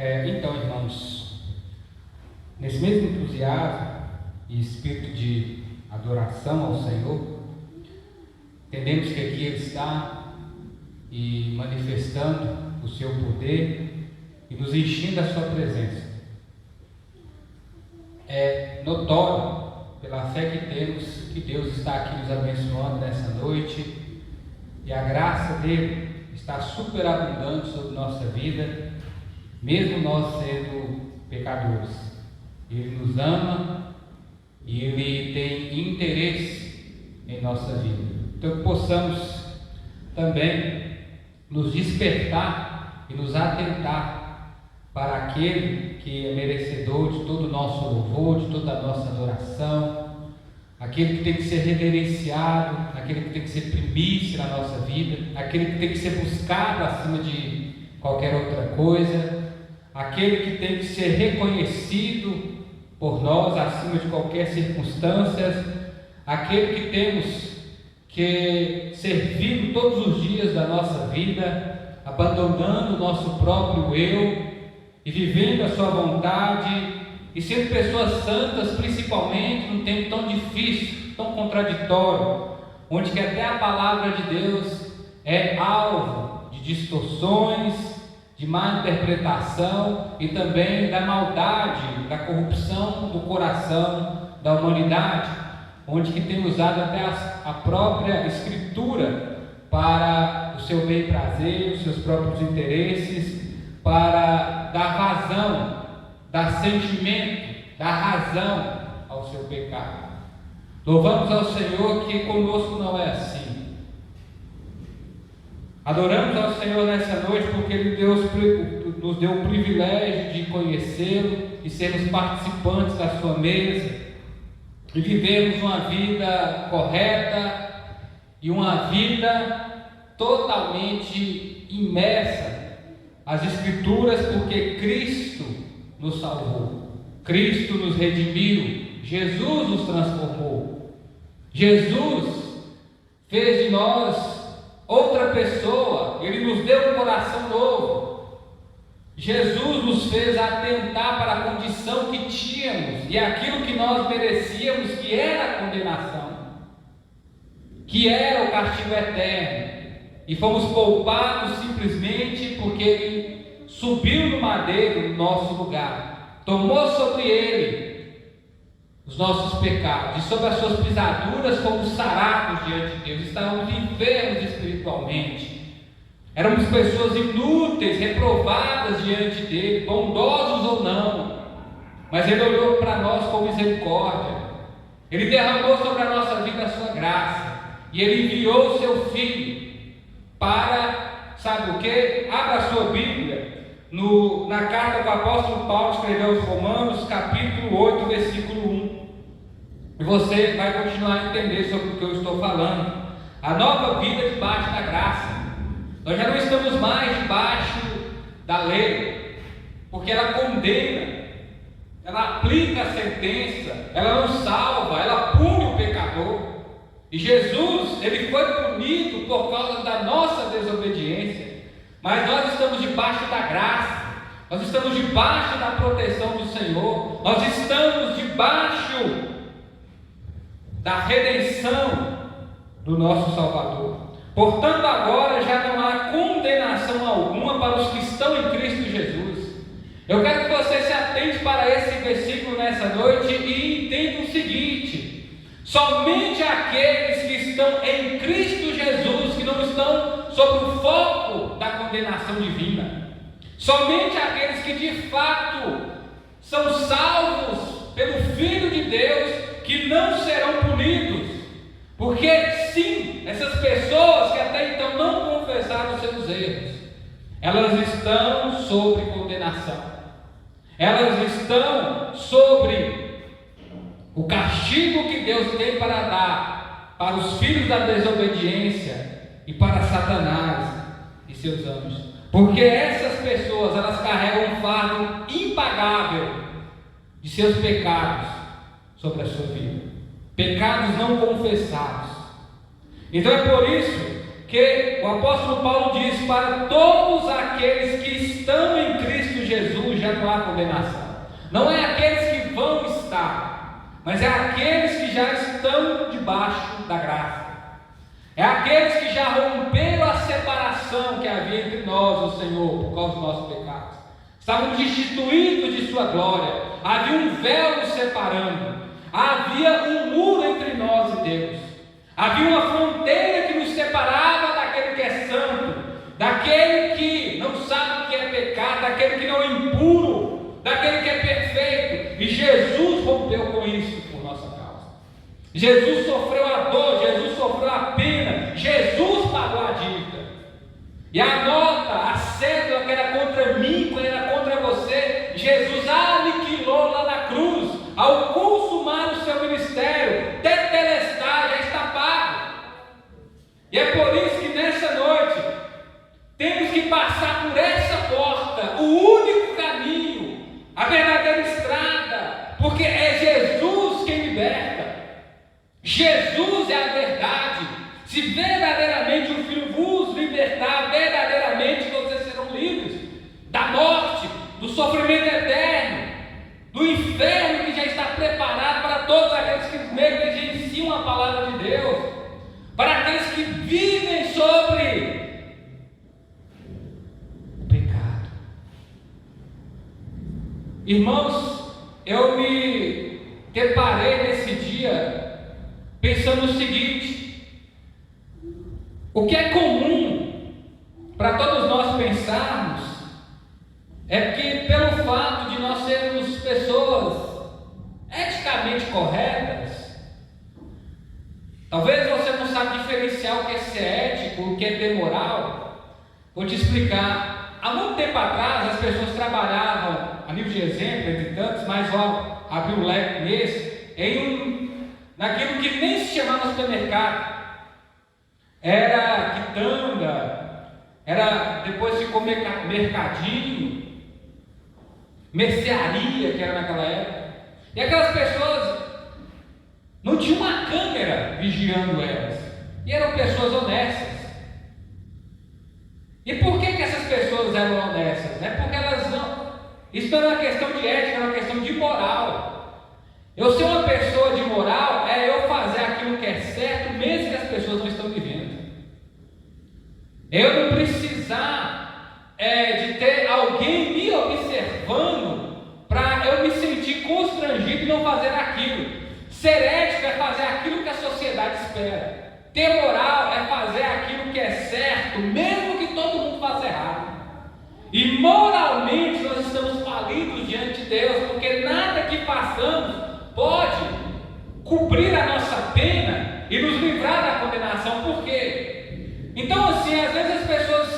Então, irmãos, nesse mesmo entusiasmo e espírito de adoração ao Senhor, entendemos que aqui Ele está e manifestando o seu poder e nos enchendo da sua presença. É notório, pela fé que temos, que Deus está aqui nos abençoando nessa noite e a graça dele está superabundante sobre nossa vida, mesmo nós sendo pecadores. Ele nos ama e Ele tem interesse em nossa vida. Então que possamos também nos despertar e nos atentar para aquele que é merecedor de todo o nosso louvor, de toda a nossa adoração, aquele que tem que ser reverenciado, aquele que tem que ser primícia na nossa vida, aquele que tem que ser buscado acima de qualquer outra coisa, aquele que tem que ser reconhecido por nós acima de qualquer circunstância, aquele que temos que servir todos os dias da nossa vida, abandonando o nosso próprio eu e vivendo a sua vontade e sendo pessoas santas, principalmente num tempo tão difícil, tão contraditório, onde que até a palavra de Deus é alvo de distorções, de má interpretação e também da maldade, da corrupção do coração da humanidade, onde que tem usado até a própria Escritura para o seu bem prazer, os seus próprios interesses, para dar vazão, dar sentimento, dar razão ao seu pecado. Louvamos ao Senhor que conosco não é assim. Adoramos ao Senhor nessa noite porque Ele nos deu o privilégio de conhecê-lo e sermos participantes da sua mesa e vivermos uma vida correta e uma vida totalmente imersa às Escrituras, porque Cristo nos salvou, Cristo nos redimiu, Jesus nos transformou, Jesus fez de nós outra pessoa, Ele nos deu um coração novo. Jesus nos fez atentar para a condição que tínhamos e aquilo que nós merecíamos, que era a condenação, que era o castigo eterno, e fomos poupados simplesmente porque Ele subiu no madeiro no nosso lugar, tomou sobre Ele os nossos pecados, e sobre as suas pisaduras fomos sarados diante de Deus. Estávamos enfermos espiritualmente, éramos pessoas inúteis, reprovadas diante dele, bondosos ou não, mas Ele olhou para nós com misericórdia, Ele derramou sobre a nossa vida a sua graça, e Ele enviou o seu Filho para, sabe o que? Abra a sua Bíblia na carta que o apóstolo Paulo escreveu aos Romanos, capítulo 8, versículo 1. E você vai continuar a entender sobre o que eu estou falando. A nova vida debaixo da graça. Nós já não estamos mais debaixo da lei, porque ela condena, ela aplica a sentença, ela não salva, ela pune o pecador. E Jesus, Ele foi punido por causa da nossa desobediência, mas nós estamos debaixo da graça, nós estamos debaixo da proteção do Senhor, nós estamos debaixo da redenção do nosso Salvador. Portanto, agora já não há condenação alguma para os que estão em Cristo Jesus. Eu quero que você se atente para esse versículo nessa noite e entenda o seguinte: somente aqueles que estão em Cristo Jesus, que não estão sob o foco da condenação divina, somente aqueles que de fato são salvos pelo Filho de Deus, que não serão punidos, porque sim, essas pessoas que até então não confessaram os seus erros, elas estão sobre condenação, elas estão sobre o castigo que Deus tem para dar para os filhos da desobediência e para Satanás e seus anjos, porque essas pessoas, elas carregam um fardo impagável de seus pecados sobre a sua vida, pecados não confessados. Então é por isso que o apóstolo Paulo diz: para todos aqueles que estão em Cristo Jesus, já não há condenação. Não é aqueles que vão estar, mas é aqueles que já estão debaixo da graça. É aqueles que já romperam a separação que havia entre nós e o Senhor por causa dos nossos pecados. Estávamos destituídos de sua glória. Havia um véu nos separando. Havia um muro entre nós e Deus. Havia uma fronteira que nos separava daquele que é santo, daquele que não sabe o que é pecado, daquele que não é impuro, daquele que é perfeito. E Jesus rompeu com isso por nossa causa. Jesus sofreu a dor, Jesus sofreu a pena, Jesus pagou a dívida. E a nota, a cédula que era contra mim, que era contra você, Jesus aniquilou lá na cruz, ao consumar o seu ministério. Tetelestai, já está pago. E é por isso que nessa noite temos que passar por essa porta, o único caminho, a verdadeira estrada, porque é Jesus quem liberta. Jesus é a verdade. Se verdadeiramente o Filho vos libertar, verdadeiramente vocês serão livres da morte, do sofrimento eterno, do inferno que já está preparado para todos aqueles que negligenciam a palavra de Deus, para aqueles que vivem sobre o pecado. Irmãos, eu me deparei nesse dia pensando no seguinte: o que é comum para todos nós pensarmos é que, pelo fato de nós sermos pessoas eticamente corretas, talvez você não sabe diferenciar o que é ser ético, o que é ter moral. Vou te explicar. Há muito tempo atrás as pessoas trabalhavam, a nível de exemplo, entre tantos, mas vou abrir um leque nesse, naquilo que nem se chamava supermercado. Era quitanda, depois ficou mercadinho, mercearia, que era naquela época. E aquelas pessoas não tinham uma câmera vigiando elas, e eram pessoas honestas. E por que essas pessoas eram honestas? É porque elas não. Isso não é uma questão de ética, é uma questão de moral. Eu ser uma pessoa de moral é eu fazer aquilo que é certo, mesmo que as pessoas não estão me vendo. Eu não precisar de ter alguém me observando para eu me sentir constrangido e não fazer aquilo. Ser ético é fazer aquilo que a sociedade espera. Ter moral é fazer aquilo que é certo, mesmo que todo mundo faça errado. E moralmente nós estamos falidos diante de Deus, porque nada que façamos pode cumprir a nossa pena e nos livrar da condenação. Por quê? Então, assim, às vezes as pessoas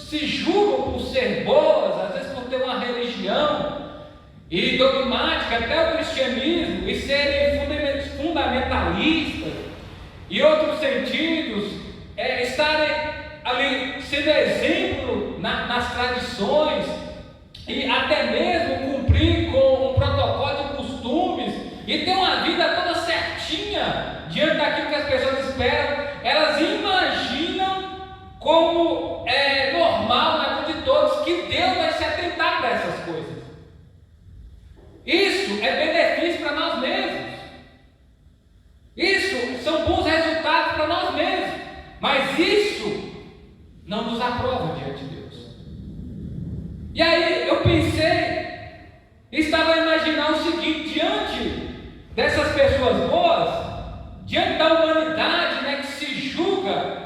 se julgam por ser boas, às vezes por ter uma religião e dogmática, até o cristianismo, e serem fundamentalistas e outros sentidos, estarem ali sendo exemplo nas tradições e até mesmo cumprir com um protocolo de costumes e ter uma vida toda certinha diante daquilo que as pessoas esperam. Elas imaginam como é normal na vida de todos que Deus vai se atentar para essas coisas. Isso é benefício para nós mesmos. Isso são bons resultados para nós mesmos. Mas isso não nos aprova diante de Deus. E aí eu pensei, estava a imaginar o seguinte: diante dessas pessoas boas, diante da humanidade, né, que se julga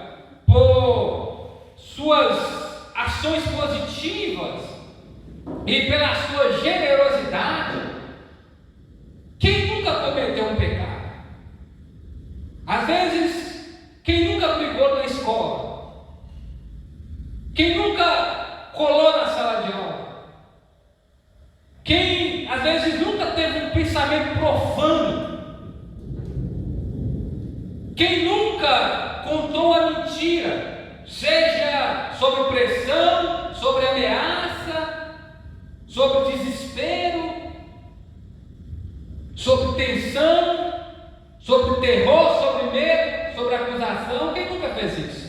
por suas ações positivas e pela sua generosidade, quem nunca cometeu um pecado? Às vezes, quem nunca brigou na escola? Quem nunca colou na sala de aula? Quem às vezes nunca teve um pensamento profano? Quem nunca contou a mentira, seja sobre pressão, sobre ameaça, sobre desespero, sobre tensão, sobre terror, sobre medo, sobre acusação? Quem nunca fez isso?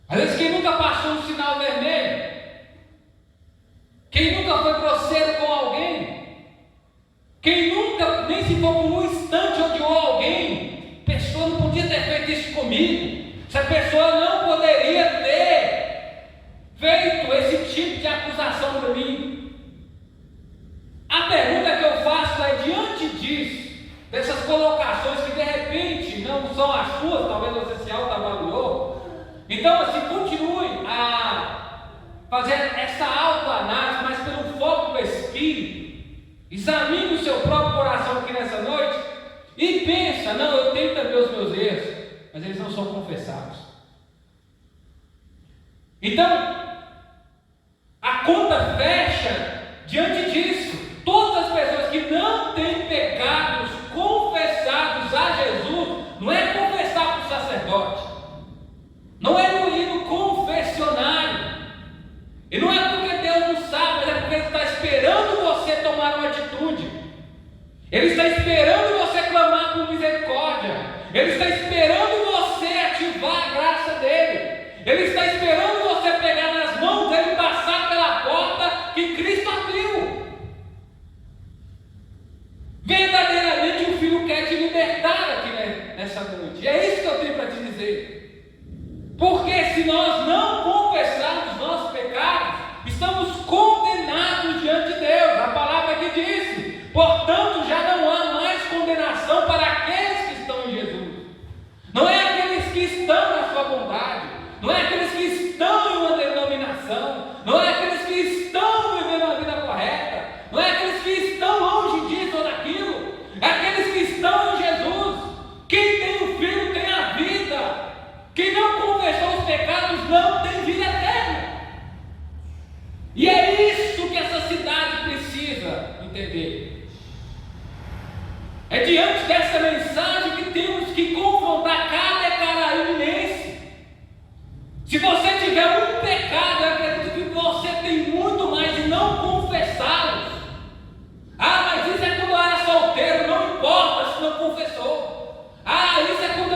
Às vezes, quem nunca passou um sinal vermelho? se for por um instante odiou alguém, a pessoa não podia ter feito isso comigo. Essa pessoa não poderia ter feito esse tipo de acusação para mim. A pergunta que eu faço é, diante disso, dessas colocações que de repente não são as suas, talvez você se autoavaliou, então assim, continue a fazer essa autoanálise, mas pelo foco do Espírito. Examine o seu próprio coração aqui nessa noite e pensa, não, eu tenho também os meus erros, mas eles não são confessados. Então, a conta fecha diante disso. Todas as pessoas que não têm pecados confessados a Jesus, não é confessar para o sacerdote, não é no ir no confessionário, e não é porque Deus não sabe, mas é porque Ele está esperando você tomar uma atitude. Ele está esperando você clamar por misericórdia. Ele está esperando você ativar a graça dele. Ele está esperando você pegar nas mãos dele e passar pela porta que Cristo abriu. Verdadeiramente o Filho quer te libertar aqui nessa noite. E é isso que eu tenho para te dizer. Porque se nós não confessarmos nossos pecados, estamos condenados diante de Deus. A palavra que disse: portanto, já não há mais condenação para aqueles que estão em Jesus. Não é aqueles que estão na sua bondade, não é aqueles que estão em uma denominação, não é aqueles que estão vivendo a vida correta, não é aqueles que estão longe disso ou daquilo, é aqueles que estão em Jesus. Quem tem o Filho tem a vida. Quem não confessou os pecados não tem vida eterna. E é isso que essa cidade precisa entender. É diante dessa mensagem que temos que confrontar cada caraíbense. Se você tiver um pecado, eu acredito que você tem muito mais de não confessá-los. Ah, mas isso é quando eu era solteiro, não importa se não confessou. Ah, isso é quando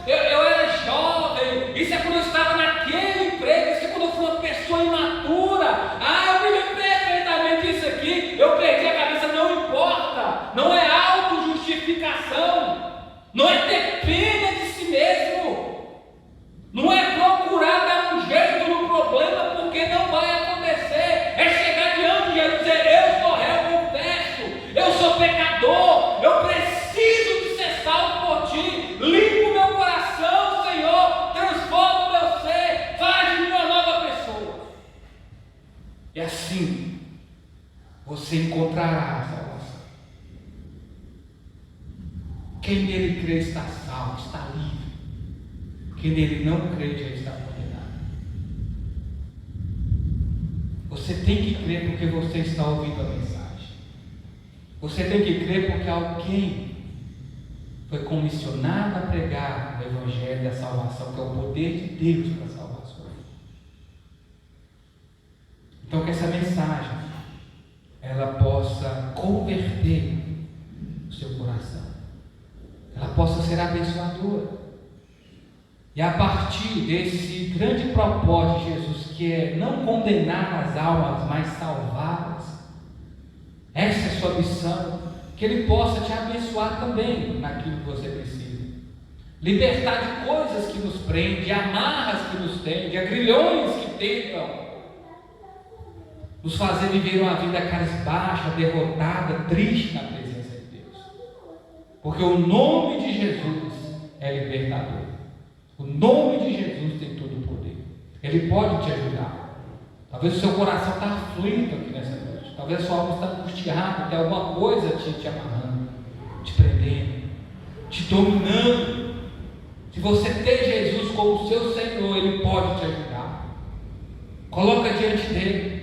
eu era jovem, isso é quando eu estava naquele emprego, isso é quando eu fui uma pessoa imatura. Ah, eu me lembro perfeitamente disso aqui, eu perdi a cabeça, não importa. Não é autojustificação, não é ter pena de si mesmo, não é procurar dar um jeito no problema porque não vai acontecer, é chegar diante de Jesus e dizer: eu sou réu, confesso, eu sou pecador, eu preciso de ser salvo por ti, limpa o meu coração, Senhor, transforma o meu ser, faz de mim uma nova pessoa. E assim você encontrará a salvação. Quem nele crê está salvo, está livre. Quem nele não crê já está condenado. Você tem que crer porque você está ouvindo a mensagem. Você tem que crer porque alguém foi comissionado a pregar o Evangelho da salvação, que é o poder de Deus para salvar a sua vida. Então que essa mensagem ela possa converter o seu coração, ela possa ser abençoadora. E a partir desse grande propósito de Jesus, que é não condenar as almas, mas salvá-las, essa é a sua missão, que Ele possa te abençoar também naquilo que você precisa, libertar de coisas que nos prendem, de amarras que nos têm, de agrilhões que tentam nos fazer viver uma vida cabisbaixa, derrotada, triste na presença de Deus. Porque o nome de Jesus é libertador. O nome de Jesus tem todo o poder. Ele pode te ajudar. Talvez o seu coração está aflito aqui nessa noite. Talvez a sua alma está angustiada, tem alguma coisa te amarrando, te prendendo, te dominando. Se você tem Jesus como seu Senhor, Ele pode te ajudar. Coloca diante dEle.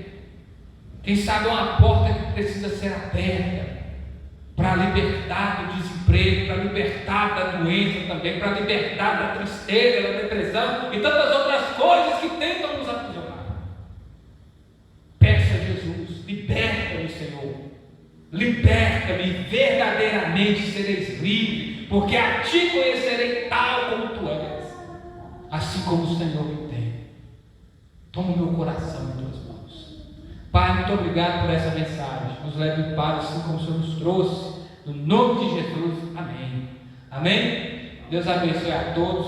Quem sabe uma porta que precisa ser aberta para libertar do desemprego, para libertar da doença também, para libertar da tristeza, da depressão e tantas outras coisas que tentam nos aprisionar. Peça a Jesus: liberta-me, Senhor, liberta-me, verdadeiramente sereis livre, porque a ti conhecerei tal como tu és, assim como o Senhor me tem. Toma o meu coração em tuas mãos. Pai, muito obrigado por essa mensagem. Nos leve em paz, assim como o Senhor nos trouxe, no nome de Jesus, amém. Amém? Deus abençoe a todos,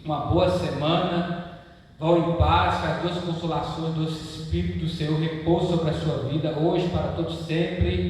uma boa semana, vão em paz, que as duas consolações do Espírito do Senhor repousem sobre a sua vida, hoje, para todos sempre.